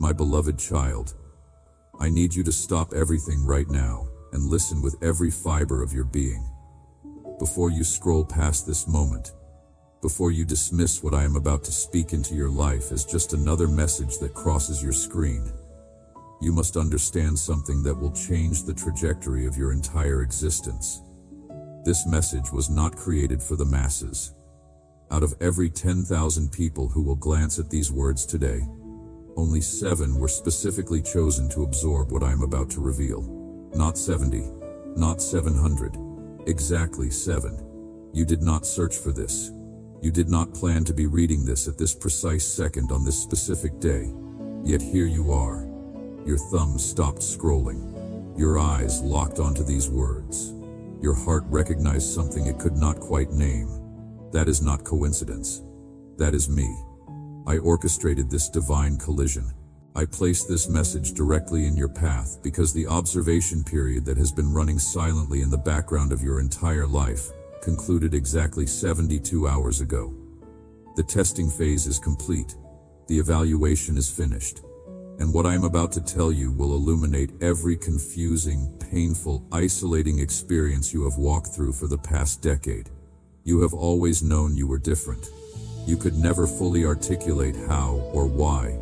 My beloved child, I need you to stop everything right now and listen with every fiber of your being. Before you scroll past this moment, before you dismiss what I am about to speak into your life as just another message that crosses your screen, you must understand something that will change the trajectory of your entire existence. This message was not created for the masses. Out of every 10,000 people who will glance at these words today, only 7 were specifically chosen to absorb what I am about to reveal. Not 70, not 700, exactly 7. You did not search for this. You did not plan to be reading this at this precise second on this specific day. Yet here you are. Your thumb stopped scrolling. Your eyes locked onto these words. Your heart recognized something it could not quite name. That is not coincidence. That is me. I orchestrated this divine collision. I placed this message directly in your path because the observation period that has been running silently in the background of your entire life concluded exactly 72 hours ago. The testing phase is complete. The evaluation is finished. And what I am about to tell you will illuminate every confusing, painful, isolating experience you have walked through for the past decade. You have always known you were different. You could never fully articulate how or why,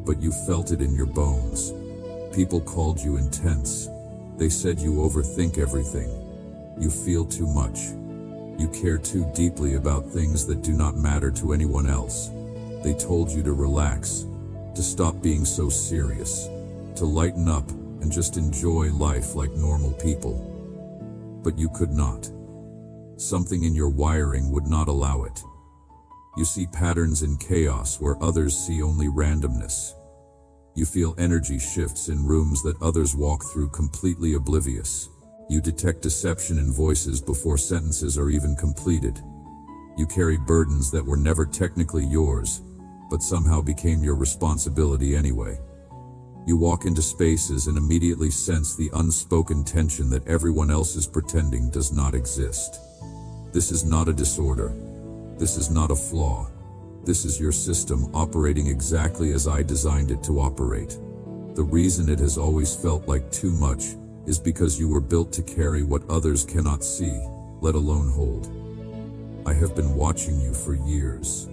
but you felt it in your bones. People called you intense. They said you overthink everything. You feel too much. You care too deeply about things that do not matter to anyone else. They told you to relax, to stop being so serious, to lighten up and just enjoy life like normal people. But you could not. Something in your wiring would not allow it. You see patterns in chaos where others see only randomness. You feel energy shifts in rooms that others walk through completely oblivious. You detect deception in voices before sentences are even completed. You carry burdens that were never technically yours, but somehow became your responsibility anyway. You walk into spaces and immediately sense the unspoken tension that everyone else is pretending does not exist. This is not a disorder. This is not a flaw. This is your system operating exactly as I designed it to operate. The reason it has always felt like too much is because you were built to carry what others cannot see, let alone hold. I have been watching you for years.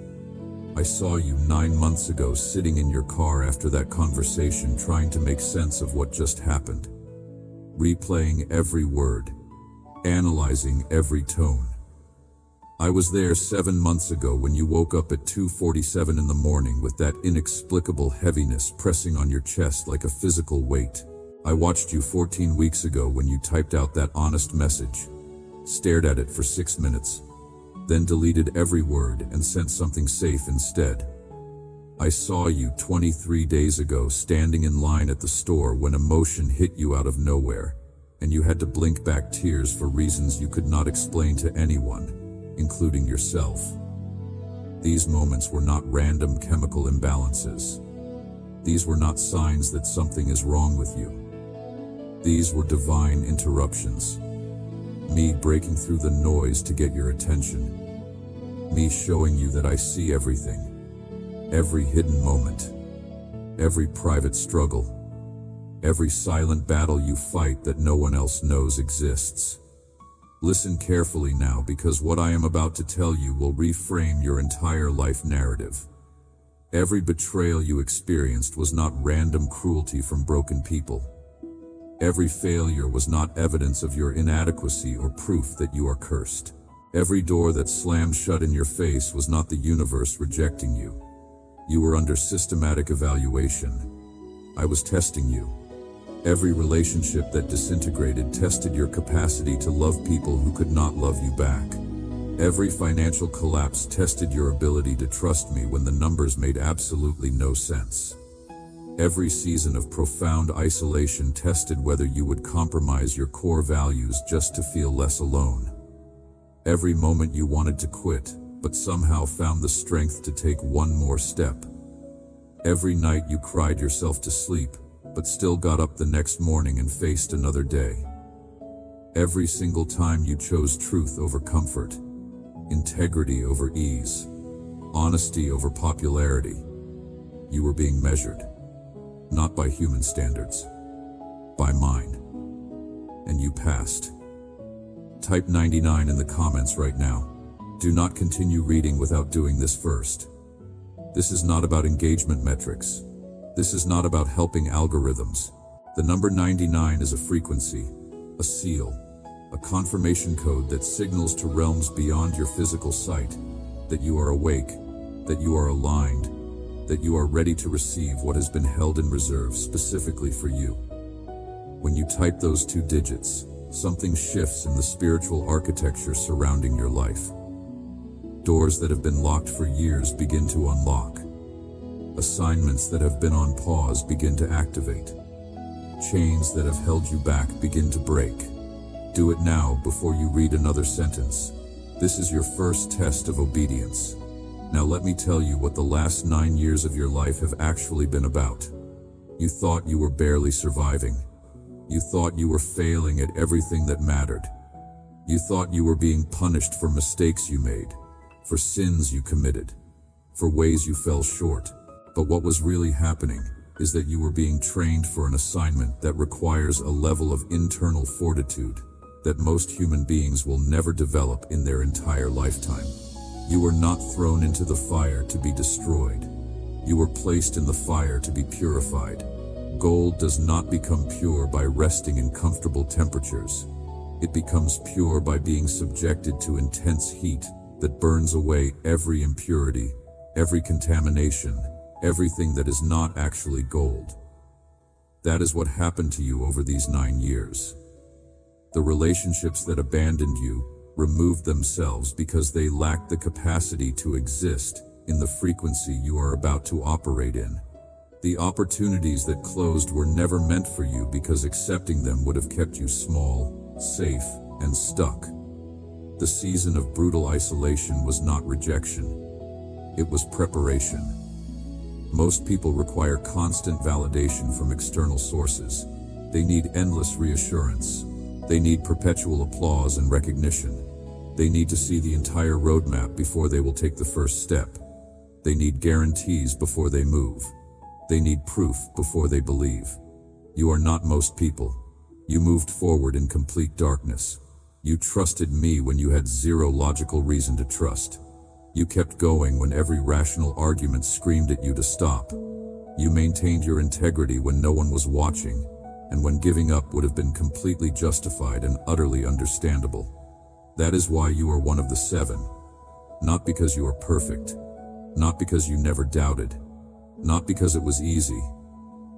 I saw you 9 months ago sitting in your car after that conversation trying to make sense of what just happened. Replaying every word, analyzing every tone. I was there 7 months ago when you woke up at 2:47 in the morning with that inexplicable heaviness pressing on your chest like a physical weight. I watched you 14 weeks ago when you typed out that honest message, stared at it for 6 minutes, then deleted every word and sent something safe instead. I saw you 23 days ago standing in line at the store when emotion hit you out of nowhere, and you had to blink back tears for reasons you could not explain to anyone, including yourself. These moments were not random chemical imbalances. These were not signs that something is wrong with you. These were divine interruptions. Me breaking through the noise to get your attention. Me showing you that I see everything. Every hidden moment. Every private struggle. Every silent battle you fight that no one else knows exists. Listen carefully now, because what I am about to tell you will reframe your entire life narrative. Every betrayal you experienced was not random cruelty from broken people. Every failure was not evidence of your inadequacy or proof that you are cursed. Every door that slammed shut in your face was not the universe rejecting you. You were under systematic evaluation. I was testing you. Every relationship that disintegrated tested your capacity to love people who could not love you back. Every financial collapse tested your ability to trust me when the numbers made absolutely no sense. Every season of profound isolation tested whether you would compromise your core values just to feel less alone. Every moment you wanted to quit, but somehow found the strength to take one more step. Every night you cried yourself to sleep, but still got up the next morning and faced another day. Every single time you chose truth over comfort, integrity over ease, honesty over popularity, you were being measured. not by human standards, by mine. And you passed. Type 99 in the comments right now. Do not continue reading without doing this first. This is not about engagement metrics. This is not about helping algorithms. The number 99 is a frequency, a seal, a confirmation code that signals to realms beyond your physical sight that you are awake, that you are aligned, that you are ready to receive what has been held in reserve specifically for you. When you type those 2 digits, something shifts in the spiritual architecture surrounding your life. Doors that have been locked for years begin to unlock. Assignments that have been on pause begin to activate. Chains that have held you back begin to break. Do it now before you read another sentence. This is your first test of obedience. Now let me tell you what the last 9 years of your life have actually been about. You thought you were barely surviving. You thought you were failing at everything that mattered. You thought you were being punished for mistakes you made, for sins you committed, for ways you fell short. But what was really happening is that you were being trained for an assignment that requires a level of internal fortitude that most human beings will never develop in their entire lifetime. You were not thrown into the fire to be destroyed. You were placed in the fire to be purified. Gold does not become pure by resting in comfortable temperatures. It becomes pure by being subjected to intense heat that burns away every impurity, every contamination, everything that is not actually gold. That is what happened to you over these 9 years. The relationships that abandoned you removed themselves because they lacked the capacity to exist in the frequency you are about to operate in. The opportunities that closed were never meant for you because accepting them would have kept you small, safe, and stuck. The season of brutal isolation was not rejection. It was preparation. Most people require constant validation from external sources. They need endless reassurance. They need perpetual applause and recognition. They need to see the entire roadmap before they will take the first step. They need guarantees before they move. They need proof before they believe. You are not most people. You moved forward in complete darkness. You trusted me when you had zero logical reason to trust. You kept going when every rational argument screamed at you to stop. You maintained your integrity when no one was watching, and when giving up would have been completely justified and utterly understandable. That is why you are one of the 7. Not because you are perfect, not because you never doubted, not because it was easy,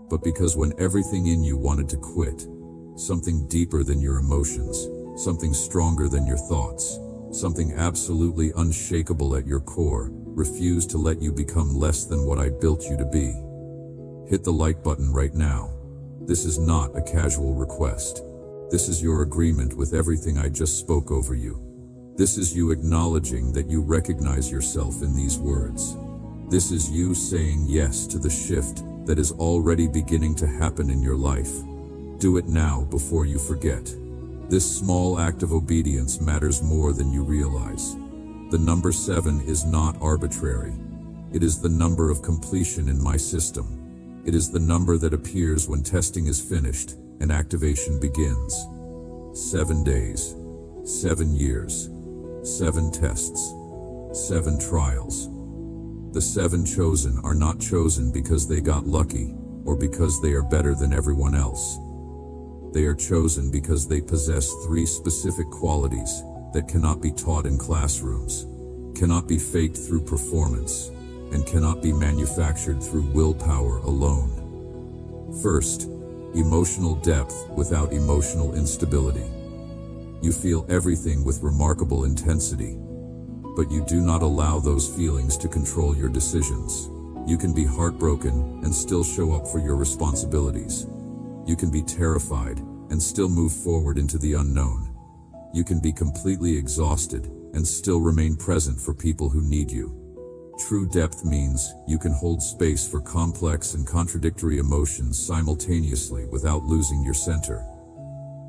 but because when everything in you wanted to quit, something deeper than your emotions, something stronger than your thoughts, something absolutely unshakable at your core, refused to let you become less than what I built you to be. Hit the like button right now. This is not a casual request. This is your agreement with everything I just spoke over you. This is you acknowledging that you recognize yourself in these words. This is you saying yes to the shift that is already beginning to happen in your life. Do it now before you forget. This small act of obedience matters more than you realize. The number 7 is not arbitrary. It is the number of completion in my system. It is the number that appears when testing is finished and activation begins. 7 days, 7 years, 7 tests, 7 trials. The 7 chosen are not chosen because they got lucky or because they are better than everyone else. They are chosen because they possess 3 specific qualities that cannot be taught in classrooms, cannot be faked through performance, and cannot be manufactured through willpower alone. First, emotional depth without emotional instability. You feel everything with remarkable intensity, but you do not allow those feelings to control your decisions. You can be heartbroken and still show up for your responsibilities. You can be terrified and still move forward into the unknown. You can be completely exhausted and still remain present for people who need you. True depth means you can hold space for complex and contradictory emotions simultaneously without losing your center.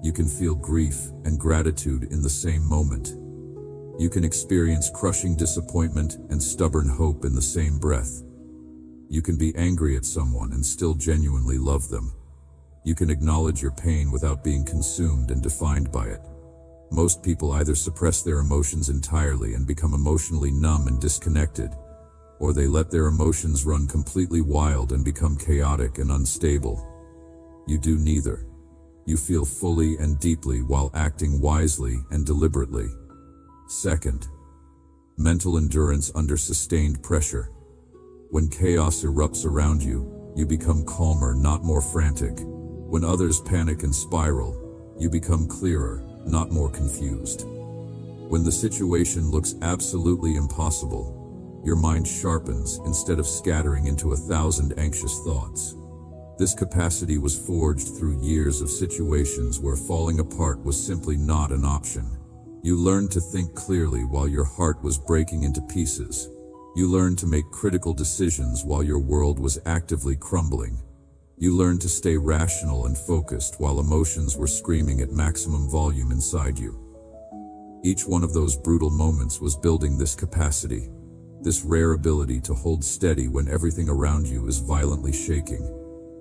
You can feel grief and gratitude in the same moment. You can experience crushing disappointment and stubborn hope in the same breath. You can be angry at someone and still genuinely love them. You can acknowledge your pain without being consumed and defined by it. Most people either suppress their emotions entirely and become emotionally numb and disconnected, or they let their emotions run completely wild and become chaotic and unstable. You do neither. You feel fully and deeply while acting wisely and deliberately. Second, mental endurance under sustained pressure. When chaos erupts around you, you become calmer, not more frantic. When others panic and spiral, you become clearer, not more confused. When the situation looks absolutely impossible, your mind sharpens instead of scattering into 1,000 anxious thoughts. This capacity was forged through years of situations where falling apart was simply not an option. You learned to think clearly while your heart was breaking into pieces. You learned to make critical decisions while your world was actively crumbling. You learned to stay rational and focused while emotions were screaming at maximum volume inside you. Each one of those brutal moments was building this capacity, this rare ability to hold steady when everything around you is violently shaking.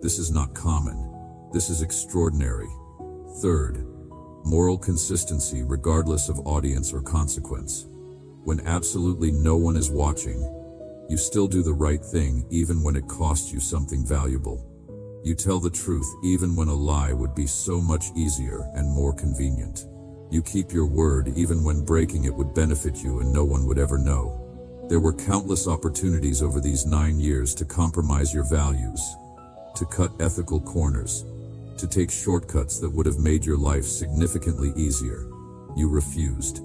This is not common. This is extraordinary. Third, moral consistency regardless of audience or consequence. When absolutely no one is watching, you still do the right thing even when it costs you something valuable. You tell the truth even when a lie would be so much easier and more convenient. You keep your word even when breaking it would benefit you and no one would ever know. There were countless opportunities over these 9 years to compromise your values, to cut ethical corners, to take shortcuts that would have made your life significantly easier. You refused.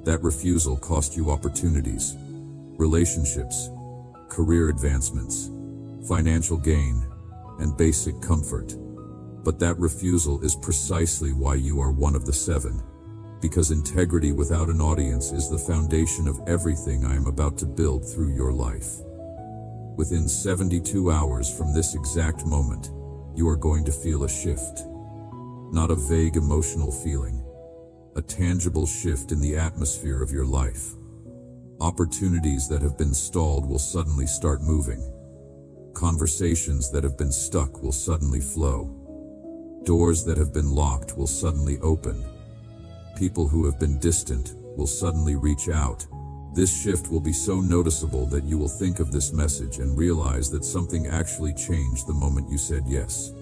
That refusal cost you opportunities, relationships, career advancements, financial gain, and basic comfort. But that refusal is precisely why you are one of the 7. Because integrity without an audience is the foundation of everything I am about to build through your life. Within 72 hours from this exact moment, you are going to feel a shift. Not a vague emotional feeling. A tangible shift in the atmosphere of your life. Opportunities that have been stalled will suddenly start moving. Conversations that have been stuck will suddenly flow. Doors that have been locked will suddenly open. People who have been distant will suddenly reach out. This shift will be so noticeable that you will think of this message and realize that something actually changed the moment you said yes.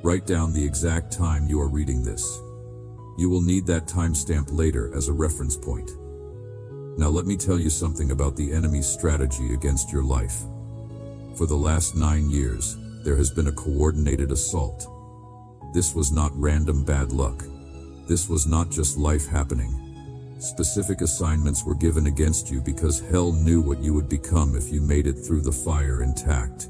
Write down the exact time you are reading this. You will need that timestamp later as a reference point. Now let me tell you something about the enemy's strategy against your life. For the last 9 years, there has been a coordinated assault. This was not random bad luck. This was not just life happening. Specific assignments were given against you because hell knew what you would become if you made it through the fire intact.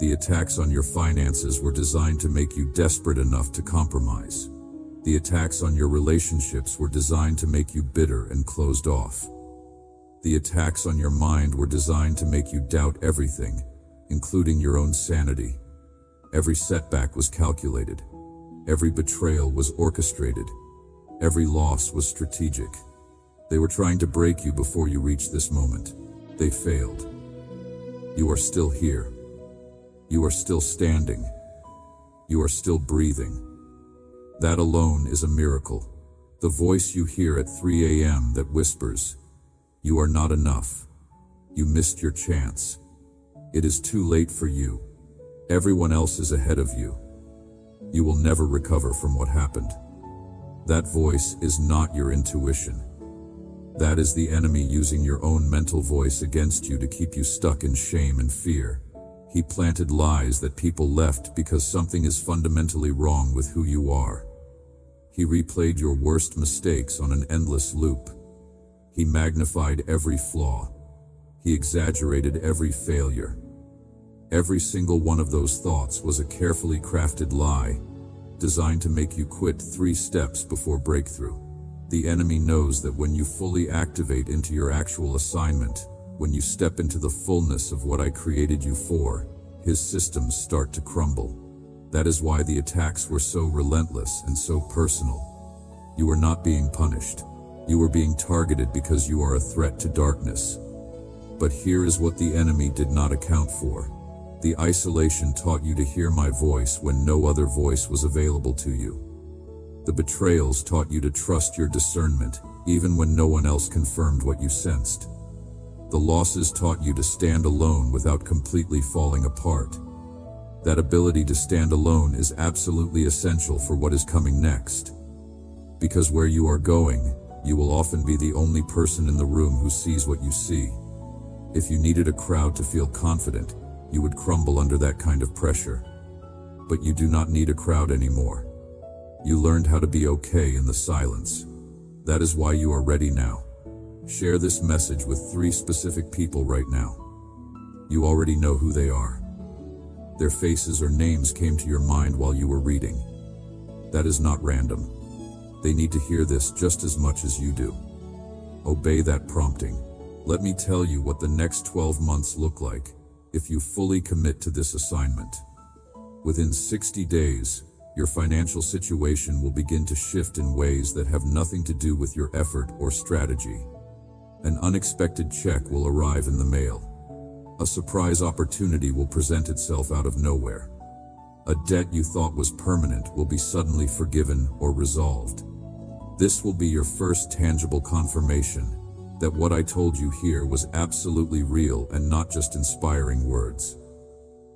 The attacks on your finances were designed to make you desperate enough to compromise. The attacks on your relationships were designed to make you bitter and closed off. The attacks on your mind were designed to make you doubt everything, including your own sanity. Every setback was calculated. Every betrayal was orchestrated. Every loss was strategic. They were trying to break you before you reached this moment. They failed. You are still here. You are still standing. You are still breathing. That alone is a miracle. The voice you hear at 3 a.m. that whispers, "You are not enough. You missed your chance. It is too late for you. Everyone else is ahead of you. You will never recover from what happened." That voice is not your intuition. That is the enemy using your own mental voice against you to keep you stuck in shame and fear. He planted lies that people left because something is fundamentally wrong with who you are. He replayed your worst mistakes on an endless loop. He magnified every flaw. He exaggerated every failure. Every single one of those thoughts was a carefully crafted lie, designed to make you quit 3 steps before breakthrough. The enemy knows that when you fully activate into your actual assignment, when you step into the fullness of what I created you for, his systems start to crumble. That is why the attacks were so relentless and so personal. You were not being punished. You were being targeted because you are a threat to darkness. But here is what the enemy did not account for. The isolation taught you to hear my voice when no other voice was available to you. The betrayals taught you to trust your discernment, even when no one else confirmed what you sensed. The losses taught you to stand alone without completely falling apart. That ability to stand alone is absolutely essential for what is coming next. Because where you are going, you will often be the only person in the room who sees what you see. If you needed a crowd to feel confident, you would crumble under that kind of pressure. But you do not need a crowd anymore. You learned how to be okay in the silence. That is why you are ready now. Share this message with 3 specific people right now. You already know who they are. Their faces or names came to your mind while you were reading. That is not random. They need to hear this just as much as you do. Obey that prompting. Let me tell you what the next 12 months look like if you fully commit to this assignment. Within 60 days, your financial situation will begin to shift in ways that have nothing to do with your effort or strategy. An unexpected check will arrive in the mail. A surprise opportunity will present itself out of nowhere. A debt you thought was permanent will be suddenly forgiven or resolved. This will be your first tangible confirmation that what I told you here was absolutely real and not just inspiring words.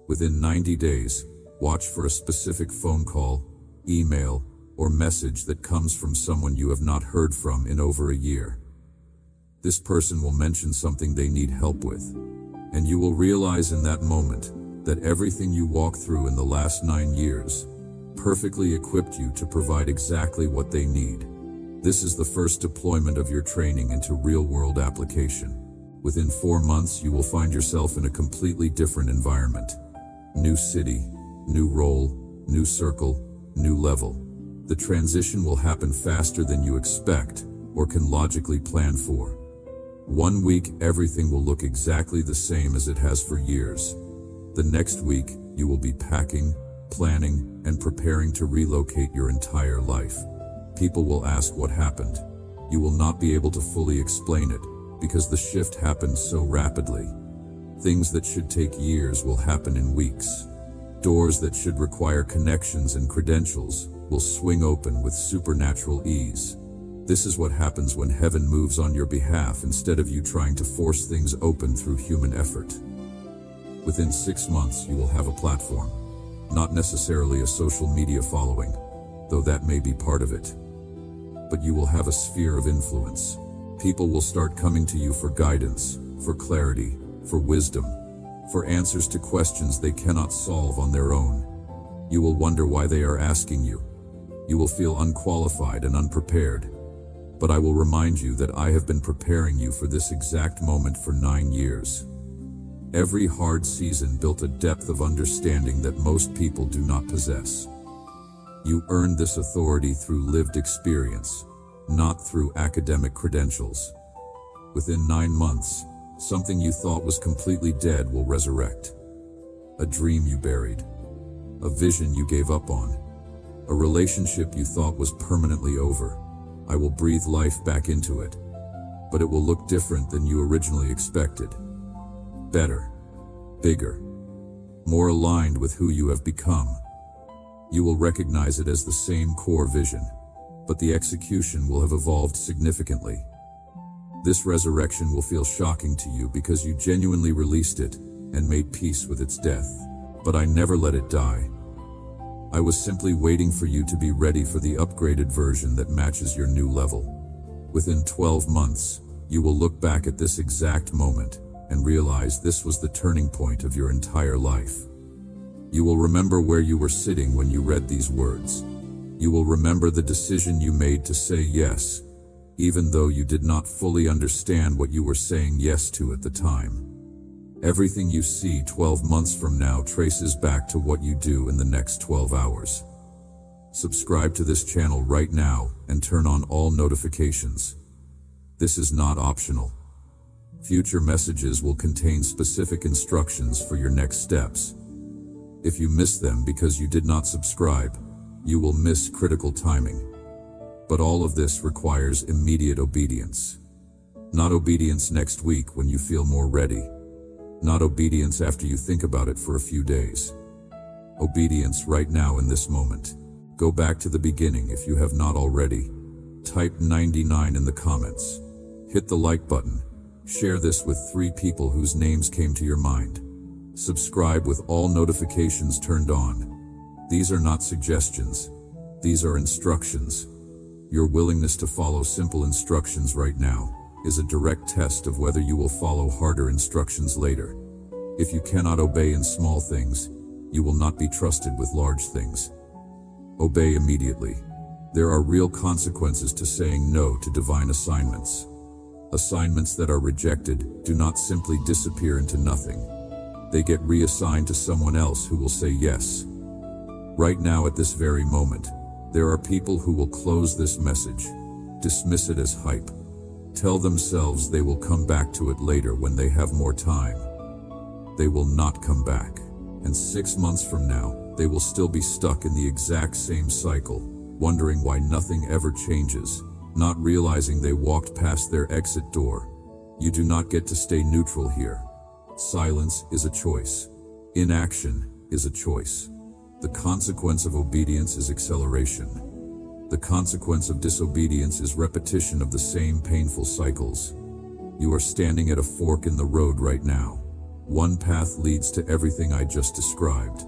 Within 90 days, watch for a specific phone call, email, or message that comes from someone you have not heard from in over a year. This person will mention something they need help with, and you will realize in that moment that everything you walked through in the last 9 years perfectly equipped you to provide exactly what they need. This is the first deployment of your training into real-world application. Within 4 months, you will find yourself in a completely different environment. New city, new role, new circle, new level. The transition will happen faster than you expect or can logically plan for. 1 week, everything will look exactly the same as it has for years. The next week, you will be packing, planning, and preparing to relocate your entire life. People will ask what happened. You will not be able to fully explain it because the shift happened so rapidly. Things that should take years will happen in weeks. Doors that should require connections and credentials will swing open with supernatural ease. This is what happens when heaven moves on your behalf instead of you trying to force things open through human effort. Within 6 months, you will have a platform. Not necessarily a social media following, though that may be part of it. But you will have a sphere of influence. People will start coming to you for guidance, for clarity, for wisdom, for answers to questions they cannot solve on their own. You will wonder why they are asking you. You will feel unqualified and unprepared. But I will remind you that I have been preparing you for this exact moment for 9 years. Every hard season built a depth of understanding that most people do not possess. You earned this authority through lived experience, not through academic credentials. Within 9 months, something you thought was completely dead will resurrect. A dream you buried, a vision you gave up on, a relationship you thought was permanently over. I will breathe life back into it, but it will look different than you originally expected. Better, bigger, more aligned with who you have become. You will recognize it as the same core vision, but the execution will have evolved significantly. This resurrection will feel shocking to you because you genuinely released it and made peace with its death. But I never let it die. I was simply waiting for you to be ready for the upgraded version that matches your new level. Within 12 months, you will look back at this exact moment and realize this was the turning point of your entire life. You will remember where you were sitting when you read these words. You will remember the decision you made to say yes, even though you did not fully understand what you were saying yes to at the time. Everything you see 12 months from now traces back to what you do in the next 12 hours. Subscribe to this channel right now and turn on all notifications. This is not optional. Future messages will contain specific instructions for your next steps. If you miss them because you did not subscribe, you will miss critical timing. But all of this requires immediate obedience. Not obedience next week when you feel more ready. Not obedience after you think about it for a few days. Obedience right now in this moment. Go back to the beginning if you have not already. Type 99 in the comments. Hit the like button. Share this with 3 people whose names came to your mind. Subscribe with all notifications turned on. These are not suggestions. These are instructions. Your willingness to follow simple instructions right now is a direct test of whether you will follow harder instructions later. If you cannot obey in small things, you will not be trusted with large things. Obey immediately. There are real consequences to saying no to divine assignments. Assignments that are rejected do not simply disappear into nothing. They get reassigned to someone else who will say yes. Right now, at this very moment, there are people who will close this message, dismiss it as hype, tell themselves they will come back to it later when they have more time. They will not come back, and 6 months from now, they will still be stuck in the exact same cycle, wondering why nothing ever changes, not realizing they walked past their exit door. You do not get to stay neutral here. Silence is a choice. Inaction is a choice. The consequence of obedience is acceleration. The consequence of disobedience is repetition of the same painful cycles. You are standing at a fork in the road right now. One path leads to everything I just described.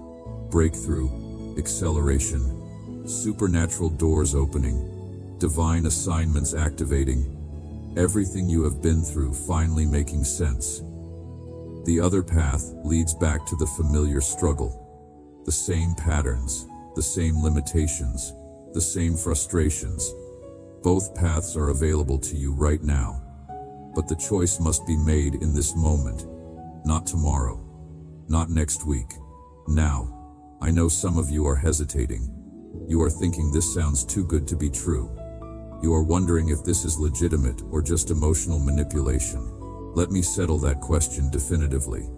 Breakthrough, acceleration, supernatural doors opening, divine assignments activating, everything you have been through finally making sense. The other path leads back to the familiar struggle. The same patterns, the same limitations, the same frustrations. Both paths are available to you right now. But the choice must be made in this moment. Not tomorrow. Not next week. Now. I know some of you are hesitating. You are thinking this sounds too good to be true. You are wondering if this is legitimate or just emotional manipulation. Let me settle that question definitively.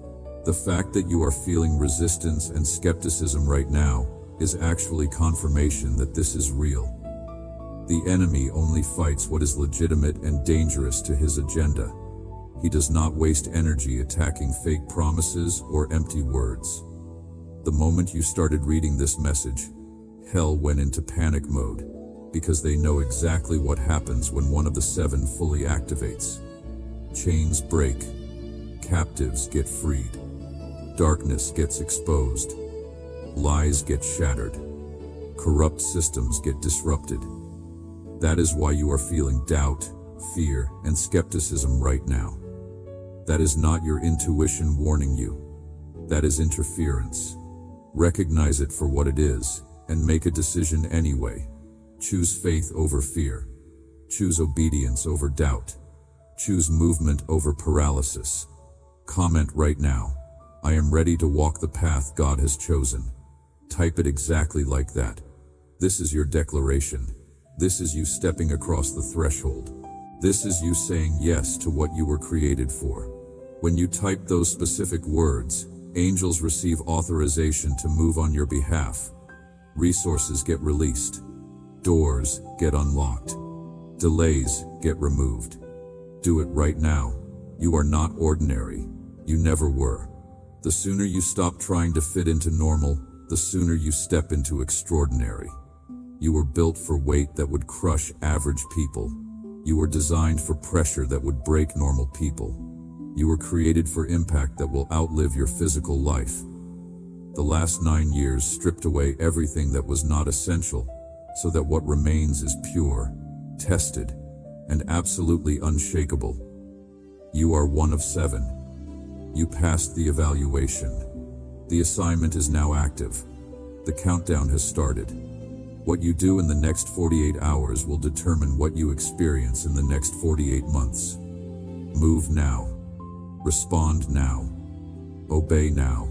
The fact that you are feeling resistance and skepticism right now is actually confirmation that this is real. The enemy only fights what is legitimate and dangerous to his agenda. He does not waste energy attacking fake promises or empty words. The moment you started reading this message, hell went into panic mode, because they know exactly what happens when one of the 7 fully activates. Chains break, captives get freed, darkness gets exposed, lies get shattered, corrupt systems get disrupted. That is why you are feeling doubt, fear, and skepticism right now. That is not your intuition warning you. That is interference. Recognize it for what it is, and make a decision anyway. Choose faith over fear. Choose obedience over doubt. Choose movement over paralysis. Comment right now. I am ready to walk the path God has chosen. Type it exactly like that. This is your declaration. This is you stepping across the threshold. This is you saying yes to what you were created for. When you type those specific words, angels receive authorization to move on your behalf. Resources get released. Doors get unlocked. Delays get removed. Do it right now. You are not ordinary. You never were. The sooner you stop trying to fit into normal, the sooner you step into extraordinary. You were built for weight that would crush average people. You were designed for pressure that would break normal people. You were created for impact that will outlive your physical life. The last 9 years stripped away everything that was not essential, so that what remains is pure, tested, and absolutely unshakable. You are one of 7. You passed the evaluation. The assignment is now active. The countdown has started. What you do in the next 48 hours will determine what you experience in the next 48 months. Move now. Respond now. Obey now.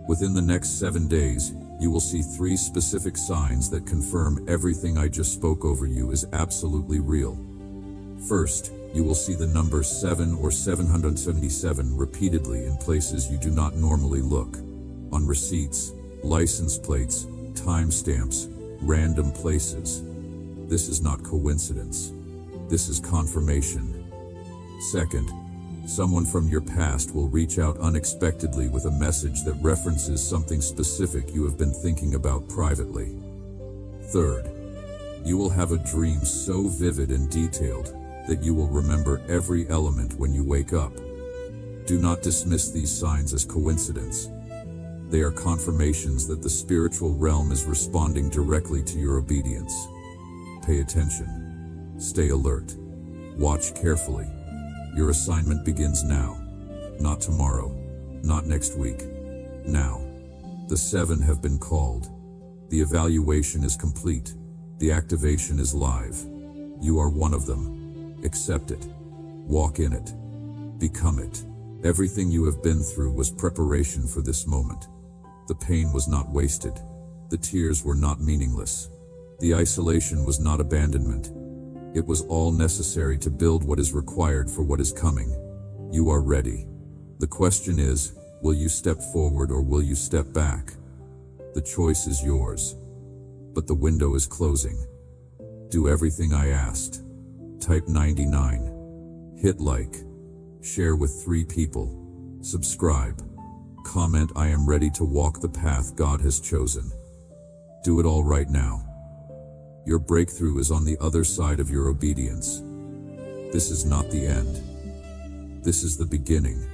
Within the next 7 days, you will see 3 specific signs that confirm everything I just spoke over you is absolutely real. First, you will see the number 7 or 777 repeatedly in places you do not normally look. On receipts, license plates, timestamps, random places. This is not coincidence. This is confirmation. Second, Someone from your past will reach out unexpectedly with a message that references something specific you have been thinking about privately. Third, you will have a dream so vivid and detailed that you will remember every element when you wake up. Do not dismiss these signs as coincidence. They are confirmations that the spiritual realm is responding directly to your obedience. Pay attention. Stay alert. Watch carefully. Your assignment begins now. Not tomorrow. Not next week. Now. The 7 have been called. The evaluation is complete. The activation is live. You are one of them. Accept it. Walk in it. Become it. Everything you have been through was preparation for this moment. The pain was not wasted. The tears were not meaningless. The isolation was not abandonment. It was all necessary to build what is required for what is coming. You are ready. The question is, will you step forward or will you step back? The choice is yours. But the window is closing. Do everything I asked. Type 99. Hit like. Share with 3 people. Subscribe. Comment, I am ready to walk the path God has chosen. Do it all right now. Your breakthrough is on the other side of your obedience. This is not the end. This is the beginning.